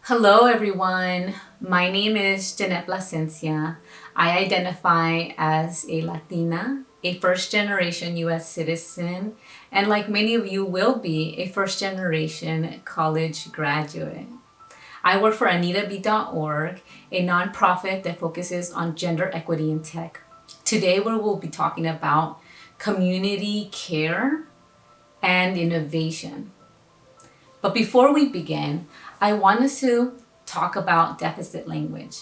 Hello, everyone. My name is Jeannette Plascencia. I identify as a Latina, a first generation US citizen, and like many of you will be, a first generation college graduate. I work for AnitaB.org, a nonprofit that focuses on gender equity in tech. Today, we will be talking about community care and innovation. But before we begin, I want us to talk about deficit language.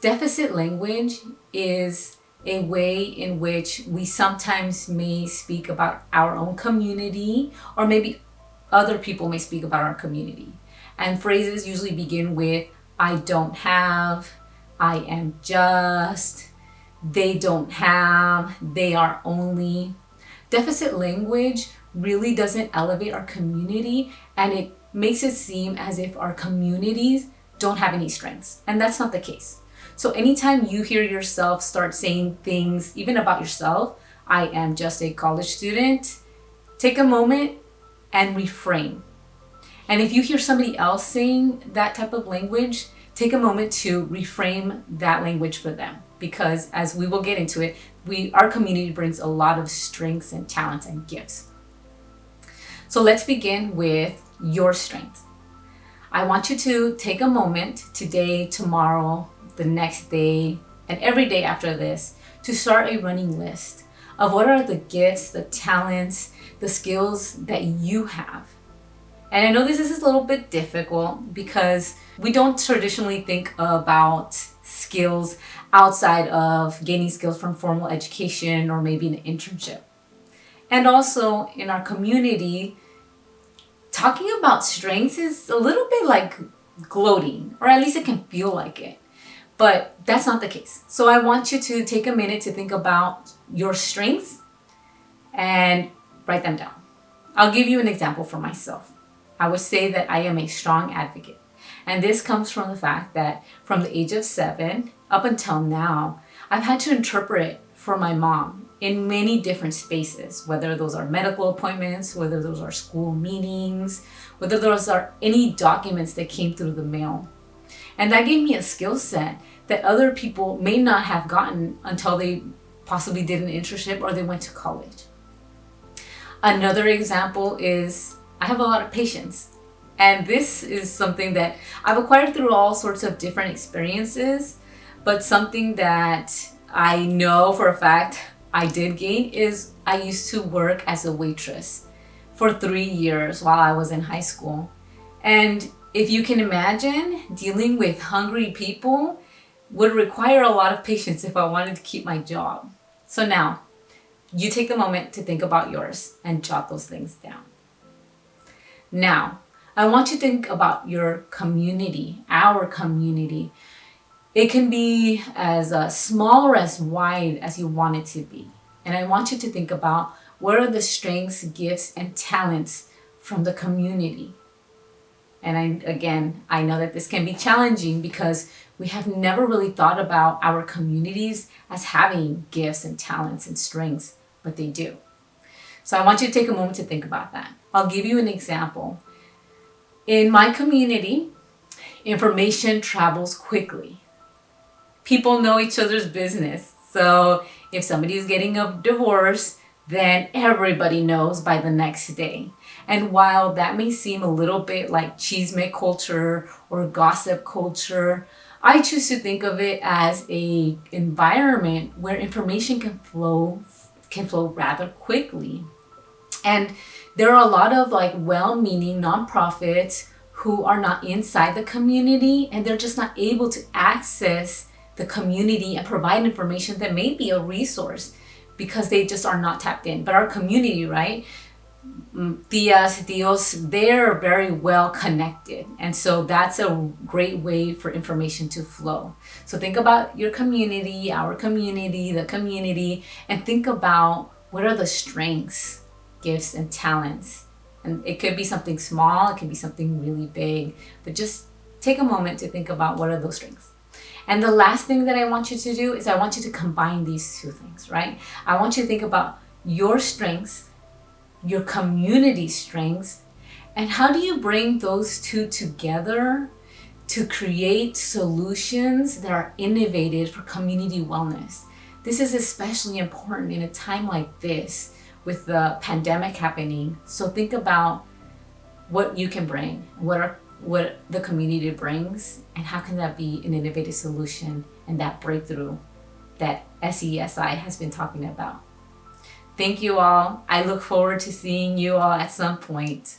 Deficit language is a way in which we sometimes may speak about our own community, or maybe other people may speak about our community. And phrases usually begin with, I don't have, I am just, they don't have, they are only. Deficit language really doesn't elevate our community, and it makes it seem as if our communities don't have any strengths. And that's not the case. So anytime you hear yourself start saying things, even about yourself, I am just a college student, take a moment and reframe. And if you hear somebody else saying that type of language, take a moment to reframe that language for them. Because as we will get into it, our community brings a lot of strengths and talents and gifts. So let's begin with your strengths. I want you to take a moment today, tomorrow, the next day, and every day after this to start a running list of what are the gifts, the talents, the skills that you have. And I know this is a little bit difficult because we don't traditionally think about skills outside of gaining skills from formal education or maybe an internship. And also in our community, talking about strengths is a little bit like gloating, or at least it can feel like it. But that's not the case. So I want you to take a minute to think about your strengths and write them down. I'll give you an example for myself. I would say that I am a strong advocate. And this comes from the fact that from the age of 7 up until now, I've had to interpret for my mom in many different spaces, whether those are medical appointments, whether those are school meetings, whether those are any documents that came through the mail. And that gave me a skill set that other people may not have gotten until they possibly did an internship or they went to college. Another example is I have a lot of patience. And this is something that I've acquired through all sorts of different experiences, but something that I know for a fact I did gain is I used to work as a waitress for 3 years while I was in high school. And if you can imagine, dealing with hungry people would require a lot of patience if I wanted to keep my job. So now, you take the moment to think about yours and jot those things down. Now, I want you to think about your community, our community. It can be as small or as wide as you want it to be. And I want you to think about what are the strengths, gifts, and talents from the community. And I know that this can be challenging because we have never really thought about our communities as having gifts and talents and strengths, but they do. So I want you to take a moment to think about that. I'll give you an example. In my community, information travels quickly. People know each other's business. So if somebody is getting a divorce, then everybody knows by the next day. And while that may seem a little bit like chisme culture or gossip culture, I choose to think of it as an environment where information can flow rather quickly. And there are a lot of well-meaning nonprofits who are not inside the community, and they're just not able to access the community and provide information that may be a resource because they just are not tapped in. But our community, right? Tias, tios, they're very well connected. And so that's a great way for information to flow. So think about your community, our community, the community, and think about what are the strengths, gifts, and talents. And it could be something small, it could be something really big, but just take a moment to think about what are those strengths. And the last thing that I want you to do is I want you to combine these two things, right? I want you to think about your strengths, your community strengths, and how do you bring those two together to create solutions that are innovative for community wellness. This is especially important in a time like this with the pandemic happening. So think about what you can bring, what the community brings, and how can that be an innovative solution and that breakthrough that SESI has been talking about. Thank you all. I look forward to seeing you all at some point.